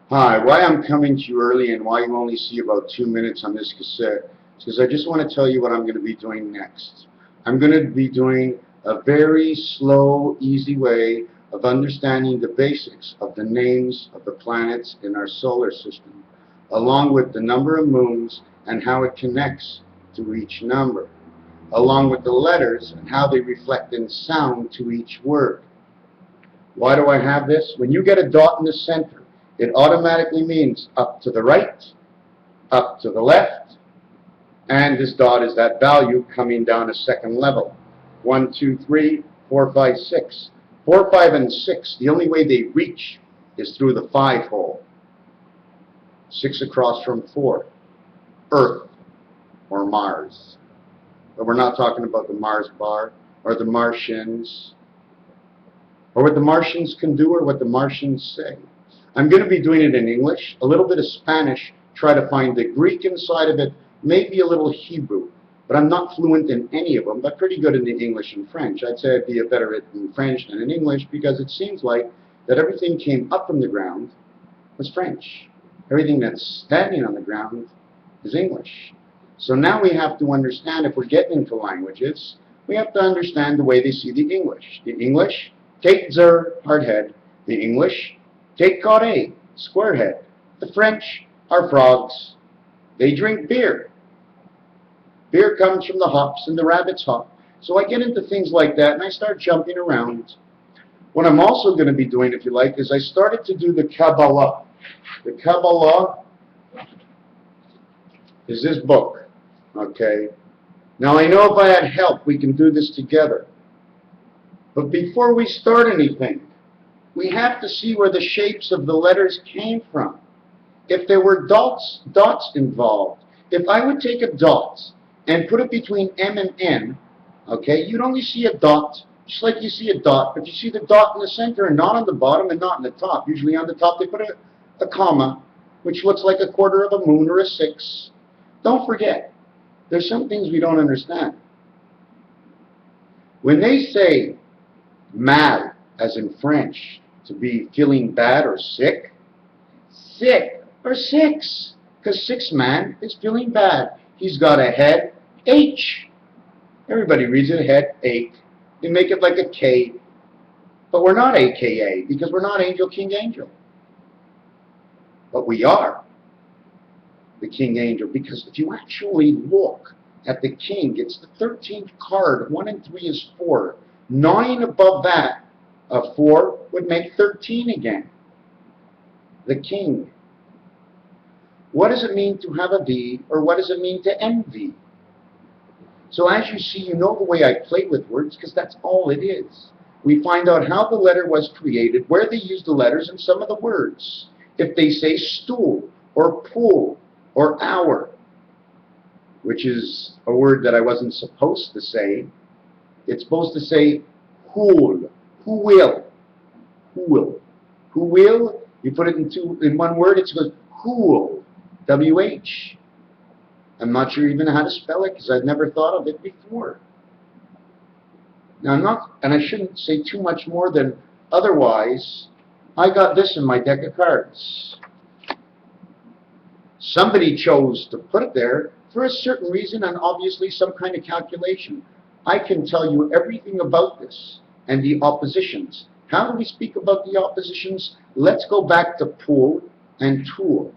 Hi, why I'm coming to you early and why you only see about 2 minutes on this cassette is because I just want to tell you what I'm going to be doing next. I'm going to be doing a very slow, easy way of understanding the basics of the names of the planets in our solar system, along with the number of moons and how it connects to each number, along with the letters and how they reflect in sound to each word. Why do I have this? When you get a dot in the center, it automatically means up to the right, up to the left, and this dot is that value coming down a second level. 1, 2, 3, 4, 5, 6. 4, 5, and 6, the only way they reach is through the 5 hole. 6 across from 4. Earth or Mars. But we're not talking about the Mars bar or the Martians, or what the Martians can do or what the Martians say. I'm going to be doing it in English, a little bit of Spanish, try to find the Greek inside of it, maybe a little Hebrew, but I'm not fluent in any of them, but pretty good in the English and French. I'd say I'd be a better at in French than in English because it seems like that everything came up from the ground was French. Everything that's standing on the ground is English. So now we have to understand, if we're getting into languages, we have to understand the way they see the English. The English take zer, hard head. The English take carré, square head. The French are frogs. They drink beer. Beer comes from the hops and the rabbits hop. So I get into things like that and I start jumping around. What I'm also going to be doing, if you like, is I started to do the Kabbalah. The Kabbalah is this book, okay? Now I know if I had help, we can do this together. But before we start anything, we have to see where the shapes of the letters came from. If there were dots involved, if I would take a dot and put it between M and N, okay, you'd only see a dot, just like you see a dot, but you see the dot in the center and not on the bottom and not in the top. Usually on the top they put a comma, which looks like a quarter of a moon or a 6. Don't forget, there's some things we don't understand. When they say mal, as in French, to be feeling bad or sick, sick or 6, because 6 man is feeling bad. He's got a head H. Everybody reads it, head ache. They make it like a K, but we're not AKA because we're not angel, king, angel. But we are the king angel, because if you actually look at the king, it's the 13th card. 1 and 3 is 4. 9 above that of 4 would make 13 again. The king. What does it mean to have a V, or what does it mean to envy? So as you see, you know the way I play with words, because that's all it is. We find out how the letter was created, where they use the letters, and some of the words. If they say stool, or pool, or hour, which is a word that I wasn't supposed to say, it's supposed to say who'll, who will, who will. Who will, you put it in one word, it goes who'll, W-H. I'm not sure even how to spell it because I've never thought of it before. Now I'm not, and I shouldn't say too much more than otherwise, I got this in my deck of cards. Somebody chose to put it there for a certain reason and obviously some kind of calculation. I can tell you everything about this and the oppositions. How do we speak about the oppositions? Let's go back to pool and tool.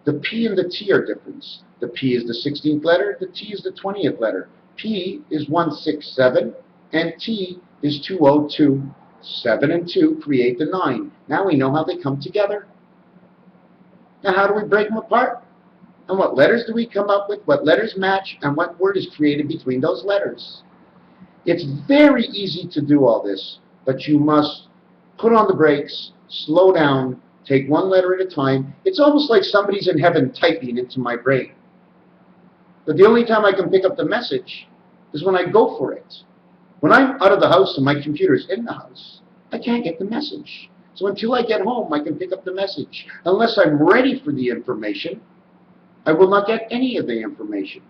The P and the T are different. The P is the 16th letter, the T is the 20th letter. P is 167 and T is 202. 7 and 2 create the 9. Now we know how they come together. Now how do we break them apart? And what letters do we come up with? What letters match? And what word is created between those letters? It's very easy to do all this, but you must put on the brakes, slow down, take one letter at a time. It's almost like somebody's in heaven typing into my brain. But the only time I can pick up the message is when I go for it. When I'm out of the house and my computer's in the house, I can't get the message. So until I get home, I can pick up the message. Unless I'm ready for the information, I will not get any of the information.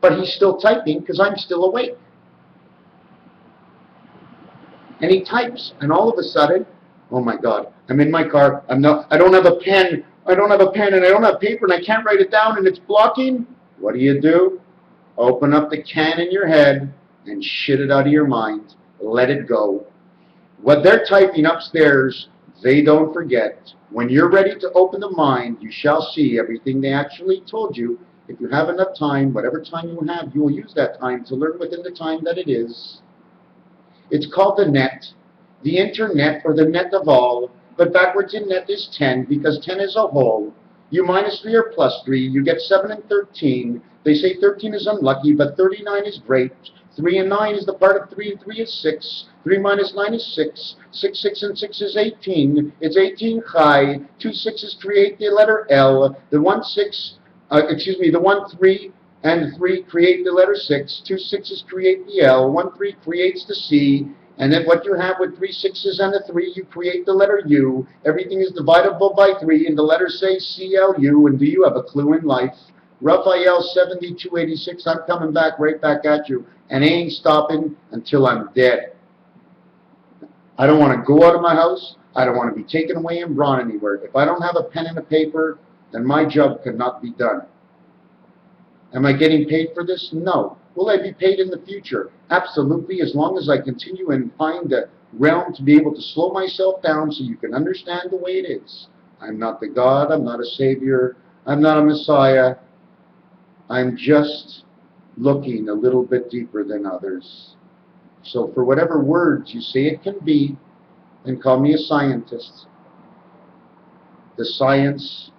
But he's still typing because I'm still awake. And he types, and all of a sudden, oh my God, I'm in my car. I don't have a pen I don't have a pen and I don't have paper and I can't write it down and it's blocking. What do? Open up the can in your head and shit it out of your mind. Let it go. What they're typing upstairs, they don't forget. When you're ready to open the mind, you shall see everything they actually told you. If you have enough time, whatever time you have, you will use that time to learn within the time that it is. It's called the net, the internet, or the net of all. But backwards in net is 10, because 10 is a whole. You minus 3 or plus 3, you get 7 and 13. They say 13 is unlucky, but 39 is great. 3 and 9 is the part of 3, and 3 is 6. 3 minus 9 is 6. 6 and 6 is 18. It's 18 high. 2 6's create the letter L. The 1 3 and 3 create the letter 6. 2 6's create the L. 1 3 creates the C. And then what you have with 3 6's and the 3, you create the letter U. Everything is divisible by 3, and the letters say CLU. And do you have a clue in life? Raphael 7286, I'm coming back right back at you. And I ain't stopping until I'm dead. I don't want to go out of my house. I don't want to be taken away and brought anywhere. If I don't have a pen and a paper, then my job could not be done. Am I getting paid for this? No. Will I be paid in the future? Absolutely, as long as I continue and find a realm to be able to slow myself down so you can understand the way it is. I'm not the God, I'm not a Savior, I'm not a Messiah. I'm just looking a little bit deeper than others. So for whatever words you say it can be, then call me a scientist. The science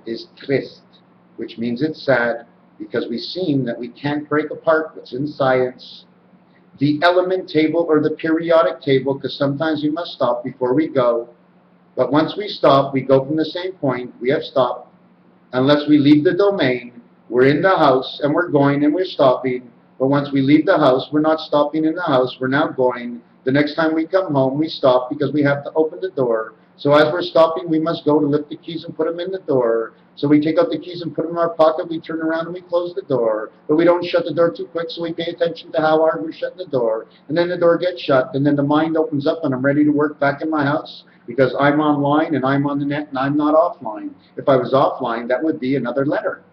is triste, which means it's sad, because we've seen that we can't break apart what's in science. The element table or the periodic table, because sometimes we must stop before we go. But once we stop, we go from the same point. We have stopped. Unless we leave the domain, we're in the house and we're going and we're stopping. But once we leave the house, we're not stopping in the house. We're now going. The next time we come home, we stop because we have to open the door. So as we're stopping, we must go to lift the keys and put them in the door. So we take out the keys and put them in our pocket. We turn around and we close the door. But we don't shut the door too quick, so we pay attention to how hard we're shutting the door. And then the door gets shut, and then the mind opens up, and I'm ready to work back in my house because I'm online and I'm on the net and I'm not offline. If I was offline, that would be another letter,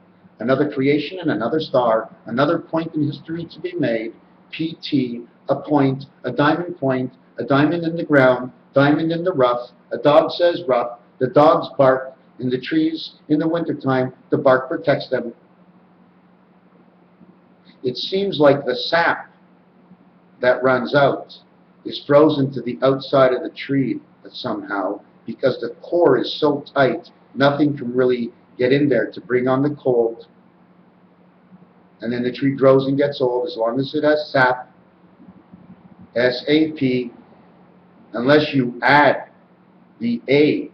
another creation and another star, another point in history to be made. PT, a point, a diamond in the ground, diamond in the rough. A dog says rough. The dogs bark in the trees in the wintertime. The bark protects them. It seems like the sap that runs out is frozen to the outside of the tree somehow, because the core is so tight, nothing can really get in there to bring on the cold. And then the tree grows and gets old as long as it has sap, S-A-P, unless you add the A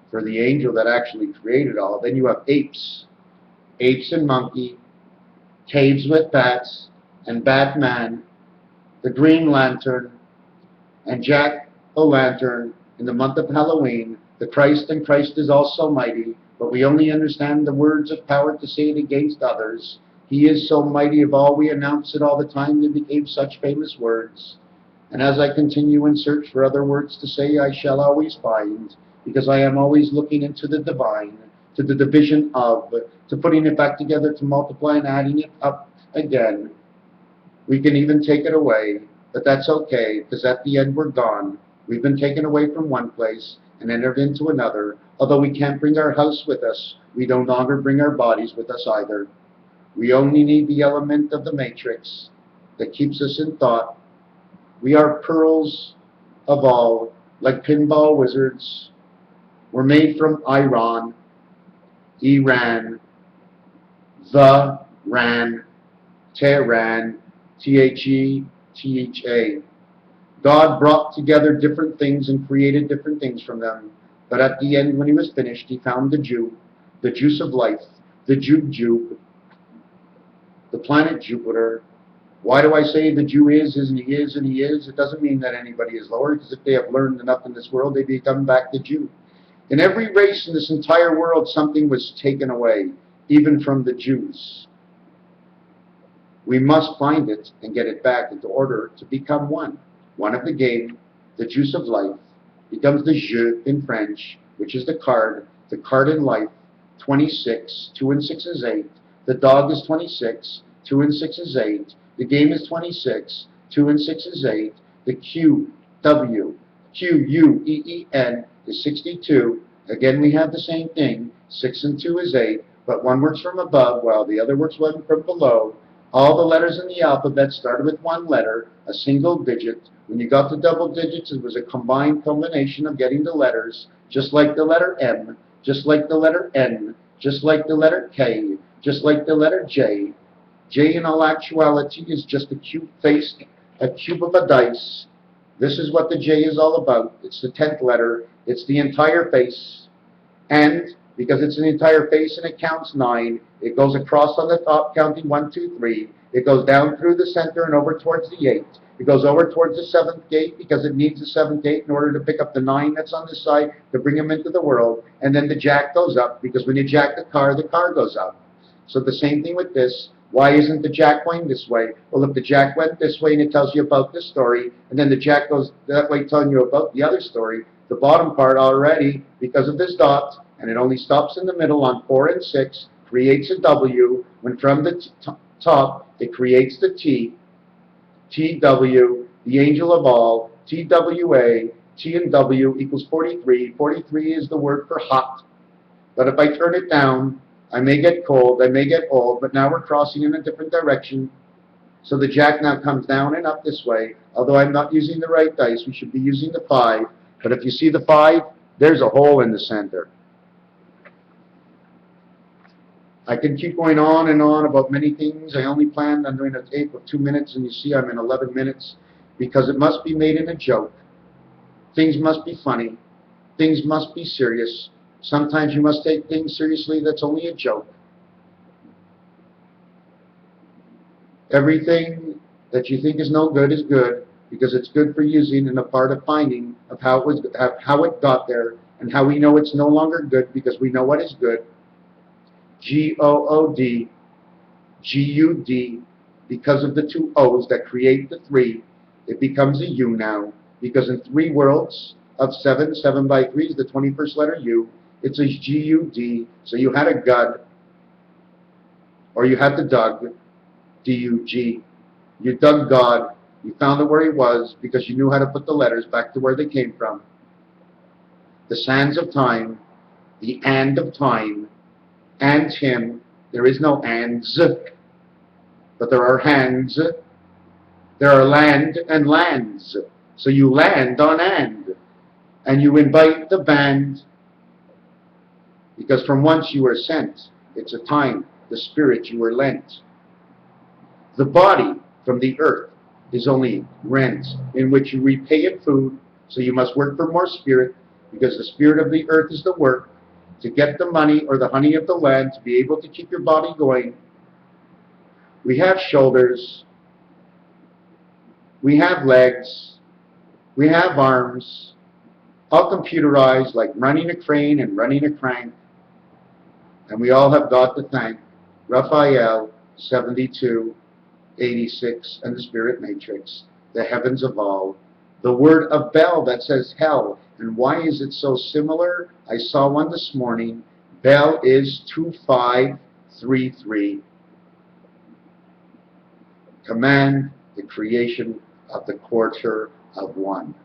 for the angel that actually created all. Then you have apes, apes and monkey, caves with bats, and Batman, the Green Lantern, and Jack-o'-lantern in the month of Halloween, the Christ, and Christ is also mighty, but we only understand the words of power to say it against others. He is so mighty of all, we announce it all the time, they became such famous words. And as I continue and search for other words to say, I shall always find, because I am always looking into the divine, to the division of, to putting it back together, to multiply and adding it up again. We can even take it away, but that's okay, because at the end we're gone. We've been taken away from one place and entered into another. Although we can't bring our house with us, we no longer bring our bodies with us either. We only need the element of the matrix that keeps us in thought. We are pearls of all, like pinball wizards. We're made from Iran, Iran, the Ran, Tehran, T-H-E-T-H-A. God brought together different things and created different things from them. But at the end, when he was finished, he found the Jew, the juice of life, the Jube, the planet Jupiter. Why do I say the Jew is and he is and he is? It doesn't mean that anybody is lower, because if they have learned enough in this world, they become back the Jew. In every race in this entire world, something was taken away, even from the Jews. We must find it and get it back into order to become one. One of the game, the juice of life, becomes the jeu in French, which is the card, The card in life, 26, 2 and 6 is 8. The dog is 26, 2 and 6 is 8. The game is 26, 2 and 6 is 8. The QUEEN is 62. Again, we have the same thing. 6 and 2 is 8, but one works from above while the other works from below. All the letters in the alphabet started with one letter, a single digit. When you got to double digits, it was a combined combination of getting the letters, just like the letter M, just like the letter N, just like the letter K, just like the letter J. J in all actuality is just a cube face, a cube of a dice. This is what the J is all about. It's the 10th letter. It's the entire face. And because it's an entire face and it counts 9, it goes across on the top counting 1, 2, 3. It goes down through the center and over towards the 8. It goes over towards the 7th gate because it needs the 7th gate in order to pick up the 9 that's on this side to bring him into the world. And then the jack goes up because when you jack the car goes up. So the same thing with this. Why isn't the jack going this way? Well, if the jack went this way and it tells you about this story, and then the jack goes that way telling you about the other story, the bottom part already, because of this dot, and it only stops in the middle on 4 and 6, creates a W, when from the top it creates the T, TW, the angel of all, TWA, T and W equals 43. 43 is the word for hot. But if I turn it down, I may get cold, I may get old, but now we're crossing in a different direction. So the jack now comes down and up this way. Although I'm not using the right dice, we should be using the 5. But if you see the 5, there's a hole in the center. I can keep going on and on about many things. I only planned on doing a tape of 2 minutes, and you see I'm in 11 minutes, because it must be made in a joke. Things must be funny. Things must be serious. Sometimes you must take things seriously that's only a joke. Everything that you think is no good is good, because it's good for using and a part of finding of how it got there, and how we know it's no longer good because we know what is good. G-O-O-D, G-U-D, because of the 2 O's that create the 3, it becomes a U now, because in 3 worlds of 7, 7 by 3 is the 21st letter U, it's a G-U-D, so you had a Gud, or you had the Dug, D-U-G. You dug God, you found out where he was, because you knew how to put the letters back to where they came from. The sands of time, the and of time, and him, there is no ands, but there are hands, there are land and lands, so you land on and you invite the band, because from whence you were sent, it's a time, the spirit you were lent. The body from the earth is only rent, in which you repay in food, so you must work for more spirit, because the spirit of the earth is the work, to get the money or the honey of the land, to be able to keep your body going. We have shoulders, we have legs, we have arms, all computerized like running a crane and running a crank, and we all have God to thank. Raphael, 72, 86, and the Spirit Matrix, the heavens of all. The word of bell that says hell. And why is it so similar? I saw one this morning. Bell is 2533. Command the creation of the quarter of 1.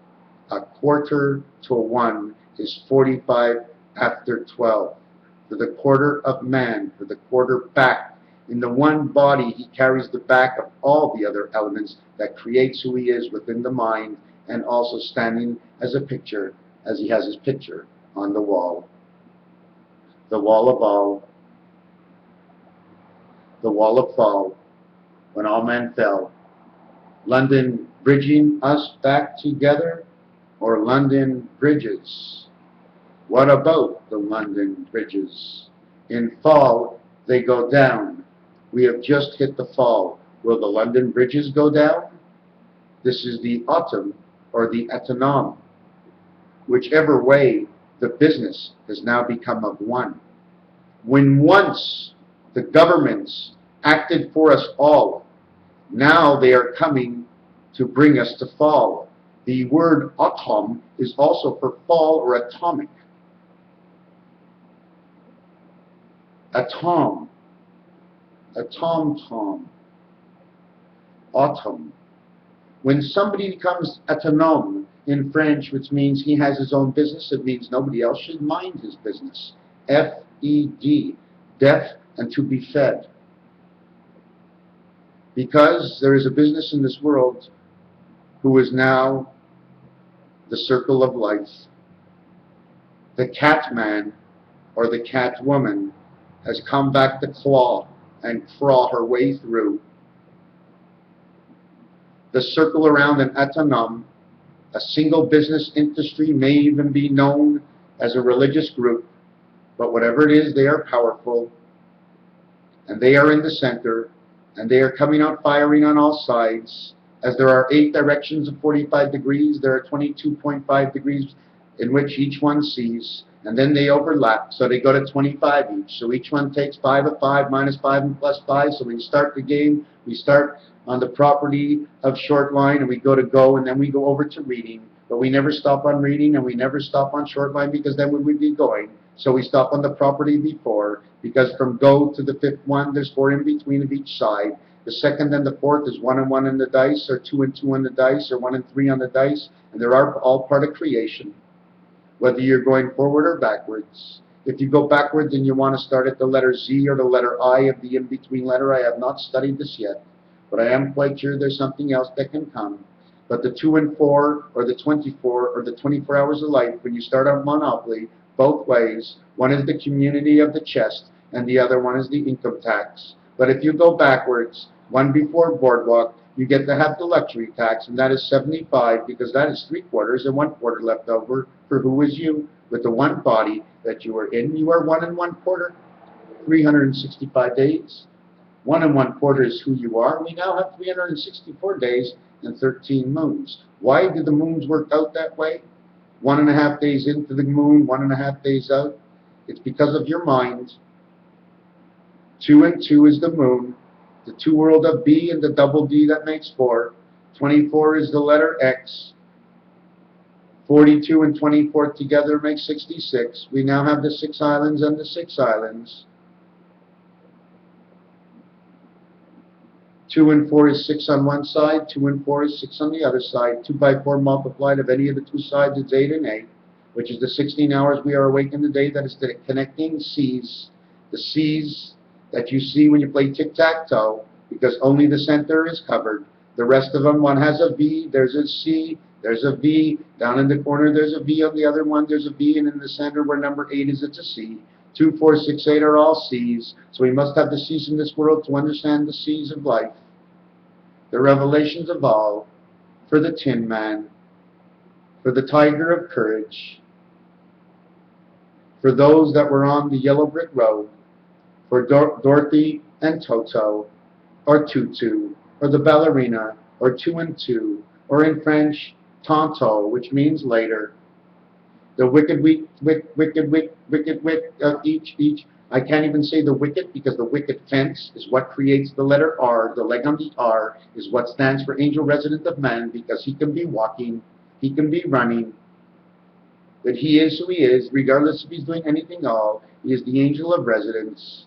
A quarter to 1 is 45 after 12. For the quarter of man, for the quarter back. In the one body, he carries the back of all the other elements that creates who he is within the mind, and also standing as a picture, as he has his picture on the wall. The wall of all, the wall of fall, when all men fell. London bridging us back together, or London bridges? What about the London bridges? In fall, they go down. We have just hit the fall. Will the London bridges go down? This is the autumn, or the autumn. Whichever way, the business has now become of one. When once the governments acted for us all, now they are coming to bring us to fall. The word autumn is also for fall or atomic. A tom, a tom-tom, autumn. When somebody becomes autonome in French, which means he has his own business, it means nobody else should mind his business. F-E-D, deaf and to be fed. Because there is a business in this world who is now the circle of life. The cat man or the cat woman has come back to claw and crawl her way through. The circle around an autonome, a single business industry, may even be known as a religious group, but whatever it is, they are powerful, and they are in the center, and they are coming out firing on all sides. As there are 8 directions of 45 degrees, there are 22.5 degrees in which each one sees, and then they overlap, so they go to 25 each. So each one takes 5 of 5, minus 5, and plus 5. So when we start the game, we start on the property of short line, and we go, and then we go over to reading. But we never stop on reading, and we never stop on short line, because then we would be going. So we stop on the property before, because from go to the 5th one, there's 4 in between of each side. The 2nd and the 4th is 1 and 1 in the dice, or 2 and 2 on the dice, or 1 and 3 on the dice, and they are all part of creation, whether you're going forward or backwards. If you go backwards and you want to start at the letter Z or the letter I of the in-between letter, I have not studied this yet, but I am quite sure there's something else that can come. But the 2 and 4, or the 24, or the 24 hours of life, when you start on Monopoly, both ways, one is the community of the chest, and the other one is the income tax. But if you go backwards, one before boardwalk, you get to have the luxury tax, and that is 75, because that is 3/4 and 1/4 left over for who is you. With the one body that you are in, you are 1 1/4, 365 days. 1 1/4 is who you are. We now have 364 days and 13 moons. Why did the moons work out that way? 1.5 days into the moon, 1.5 days out. It's because of your mind. 2 and 2 is the moon. The 2 world of B and the double D, that makes 4. 24 is the letter X. 42 and 24 together make 66. We now have the 6 islands and the 6 islands. 2 and 4 is 6 on one side, 2 and 4 is 6 on the other side. 2 by 4 multiplied of any of the 2 sides is 8 and 8, which is the 16 hours we are awake in the day. That is the connecting C's. The C's that you see when you play tic-tac-toe, because only the center is covered. The rest of them, one has a V, there's a C, there's a V, down in the corner there's a V, on the other one there's a V, and in the center where number 8 is, it's a C. 2, 4, 6, 8 are all C's, so we must have the C's in this world to understand the C's of life. The revelations of all, for the Tin Man, for the Tiger of Courage, for those that were on the yellow brick road, for Dorothy and Toto, or Tutu, or the ballerina, or 2 and 2, or in French, Tonto, which means later. The wicked each. I can't even say the wicket, because the wicket fence is what creates the letter R. The leg on the R is what stands for angel resident of man, because he can be walking, he can be running, but he is who he is, regardless if he's doing anything all. He is the angel of residence.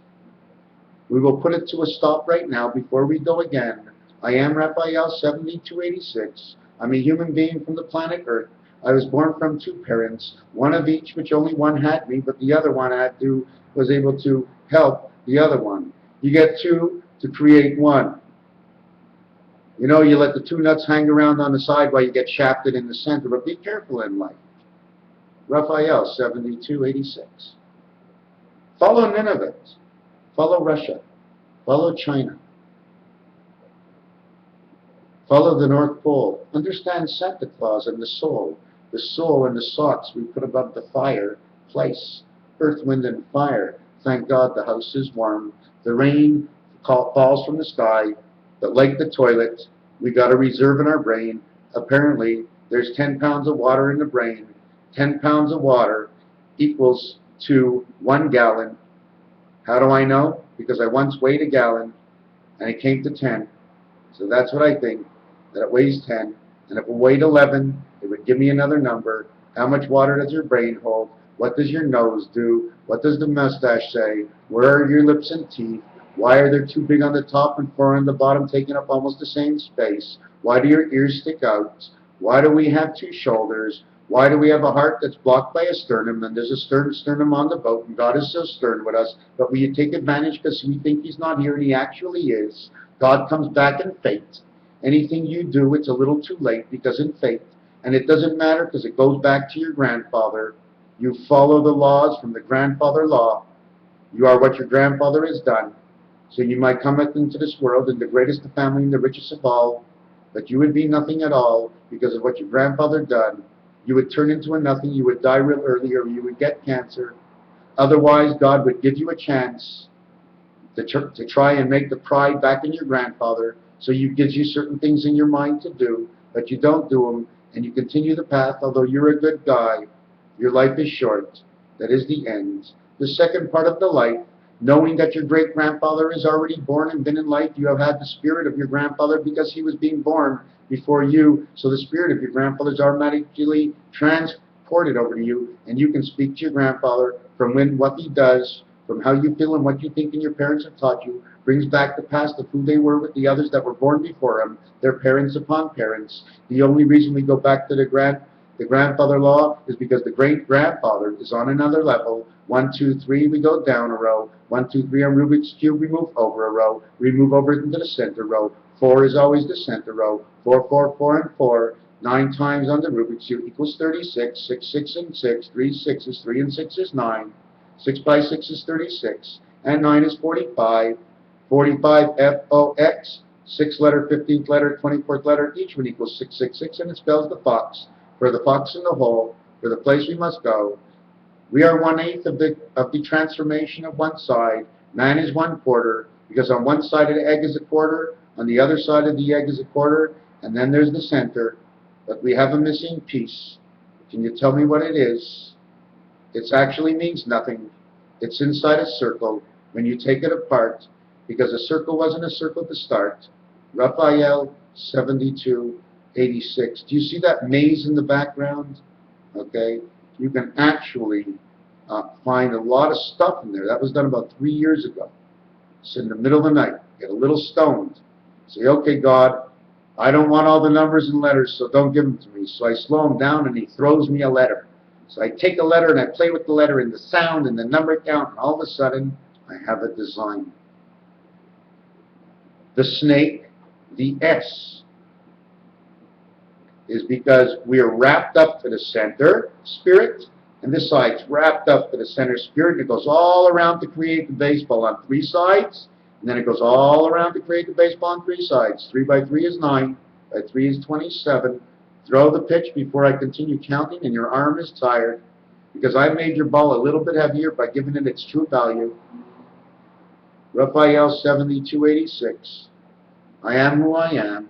We will put it to a stop right now before we go again. I am Raphael 7286. I'm a human being from the planet Earth. I was born from 2 parents, one of each, which only one had me, but the other one was able to help the other one. You get 2 to create 1. You know, you let the 2 nuts hang around on the side while you get shafted in the center, but be careful in life. Raphael 7286. Follow Nineveh. Follow Russia. Follow China. Follow the North Pole. Understand Santa Claus and the soul. The soul and the socks we put above the fire place. Earth, wind, and fire. Thank God the house is warm. The rain falls from the sky, but like the toilet, we got a reserve in our brain. Apparently, there's 10 pounds of water in the brain. 10 pounds of water equals to 1 gallon. How do I know? Because I once weighed a gallon, and it came to 10. So that's what I think, that it weighs 10. And if it weighed 11, it would give me another number. How much water does your brain hold? What does your nose do? What does the mustache say? Where are your lips and teeth? Why are there 2 big on the top and 4 on the bottom, taking up almost the same space? Why do your ears stick out? Why do we have 2 shoulders? Why do we have a heart that's blocked by a sternum, and there's a sternum on the boat, and God is so stern with us, but we take advantage because we think He's not here, and He actually is. God comes back in fate. Anything you do, it's a little too late, because in fate, and it doesn't matter because it goes back to your grandfather. You follow the laws from the grandfather law. You are what your grandfather has done. So you might come into this world in the greatest of family and the richest of all, but you would be nothing at all because of what your grandfather done. You would turn into a nothing, you would die real early, or you would get cancer. Otherwise, God would give you a chance to try and make the pride back in your grandfather, so He gives you certain things in your mind to do, but you don't do them, and you continue the path. Although you're a good guy, your life is short. That is the end. The second part of the life, knowing that your great-grandfather is already born and been in life, you have had the spirit of your grandfather because he was being born before you, so the spirit of your grandfather is automatically transported over to you, and you can speak to your grandfather from what he does, from how you feel and what you think and your parents have taught you, brings back the past of who they were with the others that were born before them, their parents upon parents. The only reason we go back to the grandfather law is because the great-grandfather is on another level. 1, 2, 3, we go down a row. 1, 2, 3 on Rubik's Cube, we move over a row. We move over into the center row. 4 is always the center row. 4, 4, 4, and 4. 9 times on the Rubik's Cube equals 36. 6, 6, and 6. 3 6s. 3 and 6 is 9. 6 by 6 is 36. And 9 is 45. 45 F-O-X. 6th letter, 15th letter, 24th letter. Each one equals 666, and it spells the fox. For the fox in the hole, for the place we must go. We are 1/8 of the transformation of one side. Man is 1/4, because on one side of the egg is a quarter, on the other side of the egg is a quarter, and then there's the center. But we have a missing piece. Can you tell me what it is? It actually means nothing. It's inside a circle when you take it apart, because a circle wasn't a circle to start. Raphael 72:86. Do you see that maze in the background? Okay, you can actually find a lot of stuff in there. That was done about 3 years ago. It's in the middle of the night. Get a little stoned. Say, okay, God, I don't want all the numbers and letters, so don't give them to me. So I slow him down, and he throws me a letter. So I take a letter, and I play with the letter and the sound and the number count, and all of a sudden, I have a design. The snake, the S, is because we are wrapped up to the center spirit, and this side's wrapped up to the center spirit, and it goes all around to create the baseball on 3 sides, and then it goes all around to create the baseball on 3 sides. 3 by 3 is 9, by 3 is 27. Throw the pitch before I continue counting, and your arm is tired, because I made your ball a little bit heavier by giving it its true value. Raphael 72:86. I am who I am.